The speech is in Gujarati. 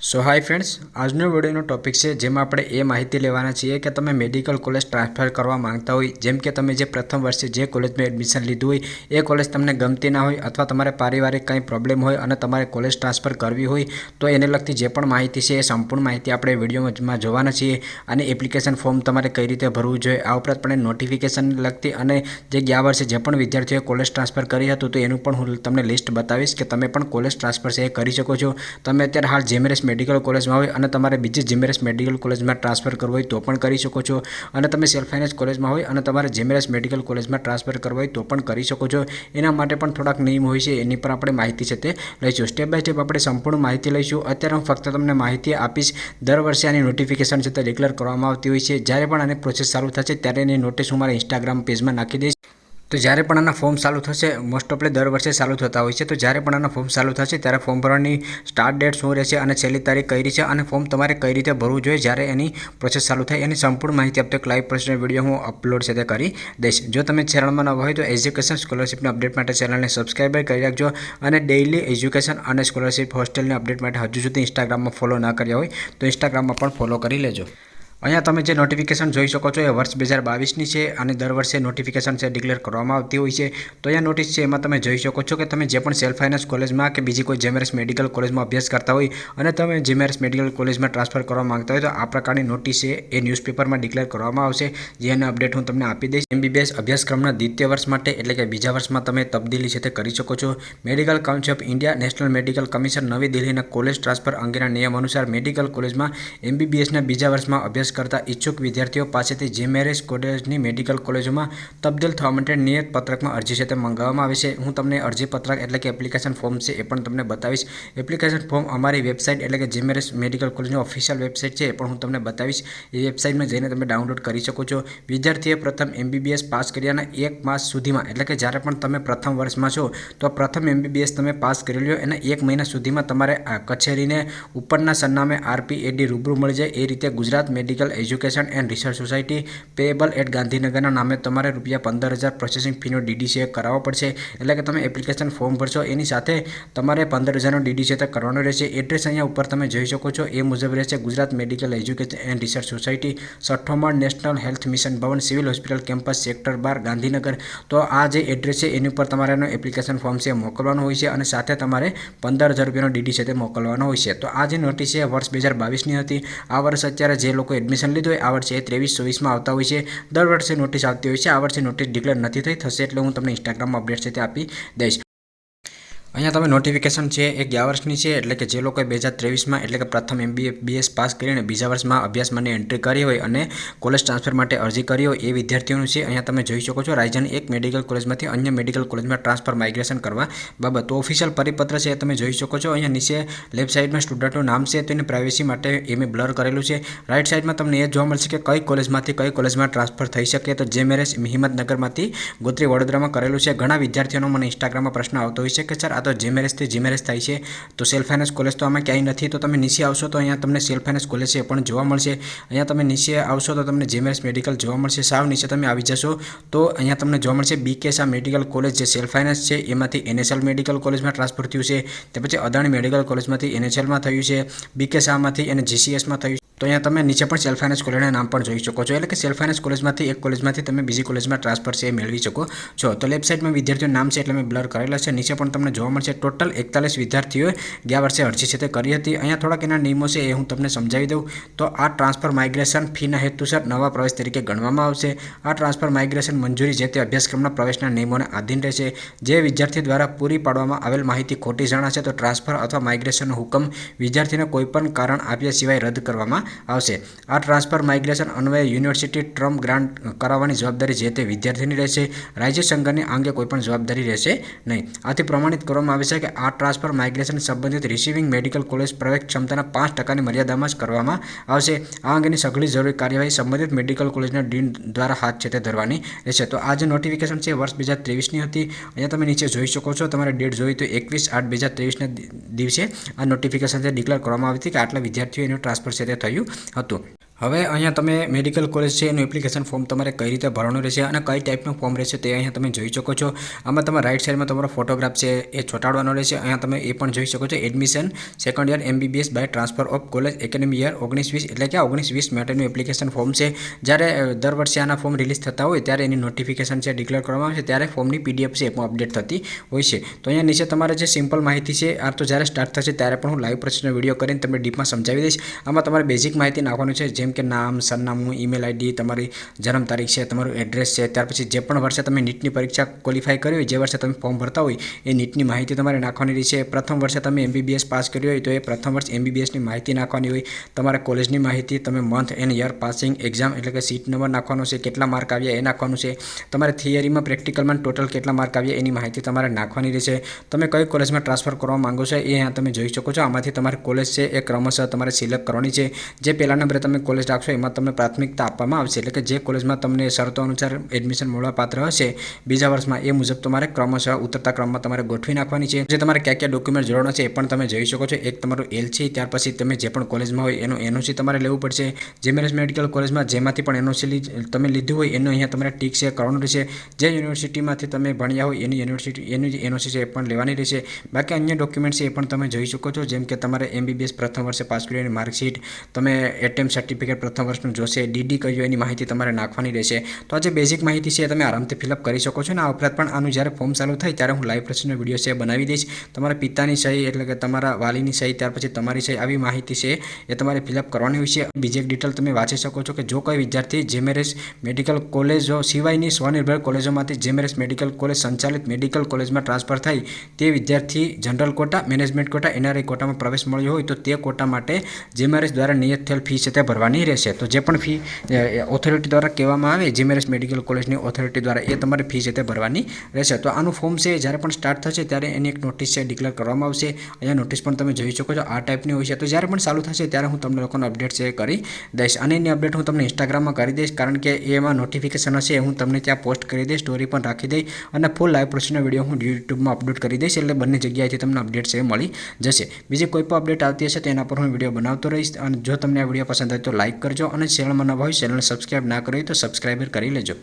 સો હાય ફ્રેન્ડ્સ, આજનો વિડીયોનો ટોપિક છે જેમાં આપણે એ માહિતી લેવાના છીએ કે તમે મેડિકલ કોલેજ ટ્રાન્સફર કરવા માંગતા હોય, જેમ કે તમે જે પ્રથમ વર્ષે જે કોલેજમાં એડમિશન લીધું હોય એ કોલેજ તમને ગમતી ના હોય અથવા તમારે પારિવારિક કંઈ પ્રોબ્લેમ હોય અને તમારે કોલેજ ટ્રાન્સફર કરવી હોય તો એને લગતી જે પણ માહિતી છે એ સંપૂર્ણ માહિતી આપણે વિડીયોમાં જોવાના છીએ. અને એપ્લિકેશન ફોર્મ તમારે કઈ રીતે ભરવું જોઈએ, આ ઉપરાંત પણ નોટિફિકેશન લગતી અને જે ગયા વર્ષે જે પણ વિદ્યાર્થીઓએ કોલેજ ટ્રાન્સફર કરી હતું તો એનું પણ હું તમને લિસ્ટ બતાવીશ કે તમે પણ કોલેજ ટ્રાન્સફર છે એ કરી શકો છો. તમે અત્યારે હાલ જેમએરએસ મેડિકલ કોલેજમાં હોય અને તમારે બીજી જેમએરએસ મેડિકલ કોલેજમાં ટ્રાન્સફર કરવું હોય તો પણ કરી શકો છો. અને તમે સેલ્ફ ફાઇનાન્સ કોલેજમાં હોય અને તમારે જેમએરએસ મેડિકલ કોલેજમાં ટ્રાન્સફર કરવું હોય તો પણ કરી શકો છો. એના માટે પણ થોડાક નિયમ હોય છે, એની પર આપણે માહિતી છે તે લઈશું. સ્ટેપ બાય સ્ટેપ આપણે સંપૂર્ણ માહિતી લઈશું. અત્યારે હું ફક્ત તમને માહિતી આપીશ. દર વર્ષે આની નોટિફિકેશન છે તે ડિક્લેર કરવામાં આવતી હોય છે. જ્યારે પણ આની પ્રોસેસ ચાલુ થશે ત્યારે એની નોટિસ હું મારા ઇન્સ્ટાગ્રામ પેજમાં નાખી દઈશ. તો જ્યારે પણ આના ફોર્મ ચાલુ થશે, મોસ્ટ ઓફલી દર વર્ષે ચાલુ થતા હોય છે, તો જ્યારે પણ આના ફોર્મ ચાલુ થશે ત્યારે ફોર્મ ભરવાની સ્ટાર્ટ ડેટ શું રહેશે અને છેલ્લી તારીખ કઈ રીતે અને ફોર્મ તમારે કઈ રીતે ભરવું જોઈએ જ્યારે એની પ્રોસેસ ચાલુ થાય એની સંપૂર્ણ માહિતી આપણે એક લાઈવ પ્રોસેસનો વિડીયો હું અપલોડ છે તે કરી દઈશ. જો તમે ચેનલમાં નવા હોય તો એજ્યુકેશન સ્કોલરશિપના અપડેટ માટે ચેનલને સબસ્ક્રાઈબ કરી રાખજો અને ડેઇલી એજ્યુકેશન અને સ્કોલરશિપ હોસ્ટેલની અપડેટ માટે હજુ સુધી ઇન્સ્ટાગ્રામમાં ફોલો ના કર્યા હોય તો ઇન્સ્ટાગ્રામમાં પણ ફોલો કરી લેજો. અહીંયા તમે જે નોટિફિકેશન જોઈ શકો છો એ વર્ષ 2022ની છે અને દર વર્ષે નોટિફિકેશન છે ડિક્લેર કરવામાં આવતી હોય છે. તો અહીંયા નોટિસ છે એમાં તમે જોઈ શકો છો કે તમે જે પણ સેલ્ફ ફાઇનાન્સ કોલેજમાં કે બીજી કોઈ જેમએરએસ મેડિકલ કોલેજમાં અભ્યાસ કરતા હોય અને તમે જેમએરએસ મેડિકલ કોલેજમાં ટ્રાન્સફર કરવા માંગતા હોય તો આ પ્રકારની નોટિસ છે એ ન્યૂઝપેપરમાં ડિક્લેર કરવામાં આવશે, જેને અપડેટ હું તમને આપી દઈશ. એમબીબીએસ અભ્યાસક્રમના દ્વિતીય વર્ષ માટે એટલે કે બીજા વર્ષમાં તમે તબદીલી છે તે કરી શકો છો. Medical council of India national medical commission નવી દિલ્હીના કોલેજ ટ્રાન્સફર અંગેના નિયમ અનુસાર મેડિકલ કોલેજમાં એમબીબીએસના બીજા વર્ષમાં અભ્યાસ કરતા ઇચ્છુક વિદ્યાર્થીઓ પાસેથી જેમએરએસ કોલેજની મેડિકલ કોલેજોમાં તબદીલ થવા માટે નિયત પત્રકમાં અરજી છે તે મંગાવવામાં આવે છે. હું તમને અરજી પત્રક એટલે કે એપ્લિકેશન ફોર્મ છે એ પણ તમને બતાવીશ. એપ્લિકેશન ફોર્મ અમારી વેબસાઇટ એટલે કે જેમએરએસ મેડિકલ કોલેજની ઓફિશિયલ વેબસાઇટ છે એ પણ હું તમને બતાવીશ. એ વેબસાઇટમાં જઈને તમે ડાઉનલોડ કરી શકો છો. વિદ્યાર્થીએ પ્રથમ એમબીબીએસ પાસ કર્યાના 1 માસ સુધીમાં એટલે કે જ્યારે પણ તમે પ્રથમ વર્ષમાં છો તો પ્રથમ એમબીબીએસ તમે પાસ કરી લો એના 1 મહિના સુધીમાં તમારે આ કચેરીને ઉપરના સરનામે RPAD રૂબરૂ મળી જાય એ રીતે Gujarat medical education and research society payable at ગાંધીનગરના નામે તમારે ₹15,000 પ્રોસેસિંગ ફીનો ડીડી છે કરાવવો પડશે. એટલે કે તમે એપ્લિકેશન ફોર્મ ભરશો એની સાથે તમારે 15,000નો ડીડી છે તે કરવાનો રહેશે. એડ્રેસ અહીંયા ઉપર તમે જોઈ શકો છો એ મુજબ રહેશે. Gujarat medical education and research society, 6ઠ્ઠો માળ, national health mission Bhavan, civil hospital campus, sector 12, Gandhinagar. તો આ જે એડ્રેસ છે એની ઉપર તમારે એનો એપ્લિકેશન ફોર્મ છે મોકલવાનું હોય છે અને સાથે તમારે ₹15,000નો ડીડી છે તે મોકલવાનો હોય છે. તો આ જે નોટિસ છે વર્ષ 2022ની હતી. આ વર્ષ અત્યારે જે લોકો એડમિશન લીધું હોય આ વર્ષે 23-24માં આવતા હોય છે. દર વર્ષે નોટિસ આવતી હોય છે. આ વર્ષે નોટિસ ડિક્લેર નથી થઈ, થશે એટલે હું તમને ઇન્સ્ટાગ્રામમાં અપડેટ છે તે આપી દઈશ. અહીંયા તમે નોટિફિકેશન છે એ ગયા વર્ષની છે એટલે કે જે લોકોએ 2023માં એટલે કે પ્રથમ એમબીબીએસ પાસ કરીને બીજા વર્ષમાં અભ્યાસ માટે એન્ટ્રી કરી હોય અને કોલેજ ટ્રાન્સફર માટે અરજી કરી હોય એ વિદ્યાર્થીઓનું છે. અહીંયા તમે જોઈ શકો છો રાજ્યની એક મેડિકલ કોલેજમાંથી અન્ય મેડિકલ કોલેજમાં ટ્રાન્સફર માઇગ્રેશન કરવા બાબત. તો ઓફિશિયલ પરિપત્ર છે એ તમે જોઈ શકો છો. અહીંયા નીચે લેફ્ટ સાઇડમાં સ્ટુડન્ટનું નામ છે તેની પ્રાઇવેસી માટે મેં બ્લર કરેલું છે. રાઇટ સાઇડમાં તમને એ જોવા મળશે કે કઈ કોલેજમાંથી કઈ કોલેજમાં ટ્રાન્સફર થઈ શકે. તો જેમએરએસ હિંમતનગરમાંથી ગોત્રી વડોદરામાં કરેલું છે. ઘણા વિદ્યાર્થીઓનો મને ઇન્સ્ટાગ્રામમાં પ્રશ્ન આવતો હોય છે કે સર આ તો જેમએરએસથી જીમએરએસ થાય છે તો સેલ્ફ ફાઇનાન્સ કોલેજ તો આમાં ક્યાંય નથી. તો તમે નીચે આવશો તો અહીંયા તમને સેલ્ફ ફાઇનાન્સ કોલેજ છે પણ જોવા મળશે. અહીંયા તમે નીચે આવશો તો તમને જેમએરએસ મેડિકલ જોવા મળશે. સાવ નીચે તમે આવી જશો તો અહીંયા તમને જોવા મળશે બીકે શાહ મેડિકલ કોલેજ જે સેલ્ફ ફાઇનાન્સ છે એમાંથી એનએસએલ મેડિકલ કોલેજમાં ટ્રાન્સફર થયું છે. તે પછી અદાણી મેડિકલ કોલેજમાંથી એનએચએલમાં થયું છે. બીકે શાહમાંથી અને જીસીએસમાં થયું છે. તો અહીંયા તમે નીચે પણ સેલ્ફ ફાઇનાન્સ કોલેજના નામ પણ જોઈ શકો છો. એટલે કે સેલ્ફ ફાઇનાન્સ કોલેજમાંથી એક કોલેજમાંથી તમે બીજી કોલેજમાં ટ્રાન્સફર છે એ મેળવી શકો છો. તો લેફ્ટ સાઇડમાં વિદ્યાર્થીઓનું નામ છે એટલે મેં બ્લર કરેલા છે. નીચે પણ તમને જોવા મળશે ટોટલ 41 વિદ્યાર્થીઓએ ગયા વર્ષે અરજી છે તે કરી હતી. અહીંયા થોડાક એના નિયમો છે એ હું તમને સમજાવી દઉં. તો આ ટ્રાન્સફર માઇગ્રેશન ફીના હેતુસર નવા પ્રવેશ તરીકે ગણવામાં આવશે. આ ટ્રાન્સફર માઇગ્રેશન મંજૂરી જે તે અભ્યાસક્રમના પ્રવેશના નિયમોને આધીન રહેશે. જે વિદ્યાર્થી દ્વારા પૂરી પાડવામાં આવેલ માહિતી ખોટી જણાશે તો ટ્રાન્સફર અથવા માઇગ્રેશનનો હુકમ વિદ્યાર્થીને કોઈપણ કારણ આપ્યા સિવાય રદ કરવામાં આવશે. આ ટ્રાન્સફર માઇગ્રેશન અન્વયે યુનિવર્સિટી ટર્મ ગ્રાન્ટ કરાવવાની જવાબદારી જે તે વિદ્યાર્થીની રહેશે. રાજ્ય સંઘની અંગે કોઈપણ જવાબદારી રહેશે નહીં. આથી પ્રમાણિત કરવામાં આવે છે કે આ ટ્રાન્સફર માઇગ્રેશન સંબંધિત રિસીવિંગ મેડિકલ કોલેજ પ્રવેશ ક્ષમતાના 5%ની મર્યાદામાં જ કરવામાં આવશે. આ અંગેની સઘળી જરૂરી કાર્યવાહી સંબંધિત મેડિકલ કોલેજના ડીન દ્વારા હાથ છે તે ધરવાની રહેશે. તો આ જે નોટિફિકેશન છે વર્ષ 2023ની હતી. અહીંયા તમે નીચે જોઈ શકો છો. તમારે ડેટ જોઈ તો 21/8/2023ના દિવસે આ નોટિફિકેશન ડિક્લેર કરવામાં આવી હતી કે આટલા વિદ્યાર્થીઓ એનું ટ્રાન્સફર છે તે થયું હતું. હવે અહીંયા તમે મેડિકલ કોલેજ છે એનું એપ્લિકેશન ફોર્મ તમારે કઈ રીતે ભરવાનું રહેશે અને કઈ ટાઈપનું ફોર્મ રહેશે તે અહીંયા તમે જોઈ શકો છો. આમાં તમે રાઈટ સાઈડમાં તમારો ફોટોગ્રાફ છે એ ચોંટાડવાનો રહેશે. અહીંયા તમે એ પણ જોઈ શકો છો admission second year MBBS by transfer of college academic year 19-20 એટલે કે 19-20 માટેનું એપ્લિકેશન ફોર્મ છે. જ્યારે દર વર્ષે આના ફોર્મ રિલીઝ થતા હોય ત્યારે એની નોટિફિકેશન છે ડિક્લેર કરવામાં આવે છે ત્યારે ફોર્મની PDF છે એમાં અપડેટ થતી હોય છે. તો અહીંયા નીચે તમારે જે સિમ્પલ માહિતી છે આ તો જ્યારે સ્ટાર્ટ થશે ત્યારે પણ હું લાઈવ પ્રોસેસનો વિડીયો કરીને તમને ડીપમાં સમજાવી દઈશ. આમાં તમારે બેઝિક માહિતી નાખવાનું છે જેમ કે નામ, સરનામું, ઈમેલ ID, તમારી જન્મ તારીખ છે, તમારું એડ્રેસ છે, ત્યાર પછી જે પણ વર્ષે તમે નીટની પરીક્ષા ક્વોલિફાય કરી હોય, જે વર્ષે તમે ફોર્મ ભરતા હોય એ નીટની માહિતી તમારે નાખવાની રહેશે. પ્રથમ વર્ષે તમે MBBS પાસ કર્યું હોય તો એ પ્રથમ વર્ષ MBBSની માહિતી નાખવાની હોય. તમારે કોલેજની માહિતી, તમે month and year, passing exam એટલે કે સીટ નંબર નાખવાનો છે, કેટલા માર્ક આવ્યા એ નાખવાનું છે. તમારે થિયરીમાં, પ્રેક્ટિકલમાં ટોટલ કેટલા માર્ક આવ્યા એની માહિતી તમારે નાખવાની રહેશે. તમે કઈ કોલેજમાં ટ્રાન્સફર કરવા માંગો છો એ અહીંયા તમે જોઈ શકો છો. આમાંથી તમારે કોલેજ છે એ ક્રમશઃ તમારે સિલેક્ટ કરવાની છે. જે પહેલા નંબરે તમે કોલેજ રાખશો એમાં તમને પ્રાથમિકતા આપવામાં આવશે એટલે કે જે કોલેજમાં તમને શરતો અનુસાર એડમિશન મળવાપાત્ર હશે બીજા વર્ષમાં એ મુજબ તમારે ક્રમશઃ ઉતરતા ક્રમમાં તમારે ગોઠવી નાખવાની છે. જે તમારે કયા કયા ડોક્યુમેન્ટ જોડવાના છે એ પણ તમે જોઈ શકો છો. એક તમારું LC, ત્યાર પછી તમે જે પણ કોલેજમાં હોય એનું NOC તમારે લેવું પડશે. GMRS મેડિકલ કોલેજમાં જેમાંથી પણ NOC તમે લીધું હોય એનું અહીંયા તમારે ટીક છે કરવાનું રહેશે. જે યુનિવર્સિટીમાંથી તમે ભણ્યા હોય એની યુનિવર્સિટી એનું જે NOC છે એ પણ લેવાની રહેશે. બાકી અન્ય ડોક્યુમેન્ટ છે એ પણ તમે જોઈ શકો છો જેમ કે તમારે MBBS પ્રથમ વર્ષે પાસ કર્યું એની માર્કશીટ, તમે એટેમ્પ સર્ટિફિકેટ પ્રથમ વર્ષનું જોશે, DD કર્યું એની માહિતી તમારે નાખવાની રહેશે. તો આ જે બેઝિક માહિતી છે એ તમે આરામથી ફિલઅપ કરી શકો છો. ને આ ઉપરાંત પણ આનું જ્યારે ફોર્મ ચાલુ થાય ત્યારે હું લાઈવ પ્રોસેસનો વિડીયો છે બનાવી દઈશ. તમારા પિતાની સહી એટલે કે તમારા વાલીની સહી, ત્યાર પછી તમારી સહી, આવી માહિતી છે એ તમારે ફિલઅપ કરવાની હોય છે. બીજી એક ડિટેલ તમે વાંચી શકો છો કે જો કોઈ વિદ્યાર્થી GMRS મેડિકલ કોલેજો સિવાયની સ્વનિર્ભર કોલેજોમાંથી GMRS મેડિકલ કોલેજ સંચાલિત મેડિકલ કોલેજમાં ટ્રાન્સફર થાય તે વિદ્યાર્થી general quota, management quota, NRI કોટામાં પ્રવેશ મળ્યો હોય તો તે કોટા માટે GMRS દ્વારા નિયત થયેલ ફી છે તે ભરવાની રહેશે. તો જે પણ ફી ઓથોરિટી દ્વારા કહેવામાં આવે GMRS મેડિકલ કોલેજની ઓથોરિટી દ્વારા એ તમારે ફી છે તે ભરવાની રહેશે. તો આનું ફોર્મ છે જ્યારે પણ સ્ટાર્ટ થશે ત્યારે એની એક નોટિસ છે ડિક્લેર કરવામાં આવશે. અહીંયા નોટિસ પણ તમે જોઈ શકો છો આ ટાઈપની હોય છે. તો જ્યારે પણ ચાલુ થશે ત્યારે હું તમને લોકોનો અપડેટ છે કરી દઈશ. અને એની અપડેટ હું તમને ઇન્સ્ટાગ્રામમાં કરી દઈશ કારણ કે એમાં નોટિફિકેશન હશે હું તમને ત્યાં પોસ્ટ કરી દઈશ, સ્ટોરી પણ રાખી દઈશ અને ફૂલ લાઈવ પ્રોસેસનો વિડીયો હું યુટ્યુબમાં અપલોડ કરી દઈશ એટલે બંને જગ્યાએથી તમને અપડેટ છે મળી જશે. બીજી કોઈ પણ અપડેટ આવતી હશે તો એના પર હું વિડીયો બનાવતો રહીશ. અને જો તમને આ વિડીયો પસંદ આવે તો લાઈક કરજો અને ચેનલમાં નવા હોય ચેનલને સબસ્ક્રાઈબ ના કરી તો સબસ્ક્રાઈબર કરી લેજો.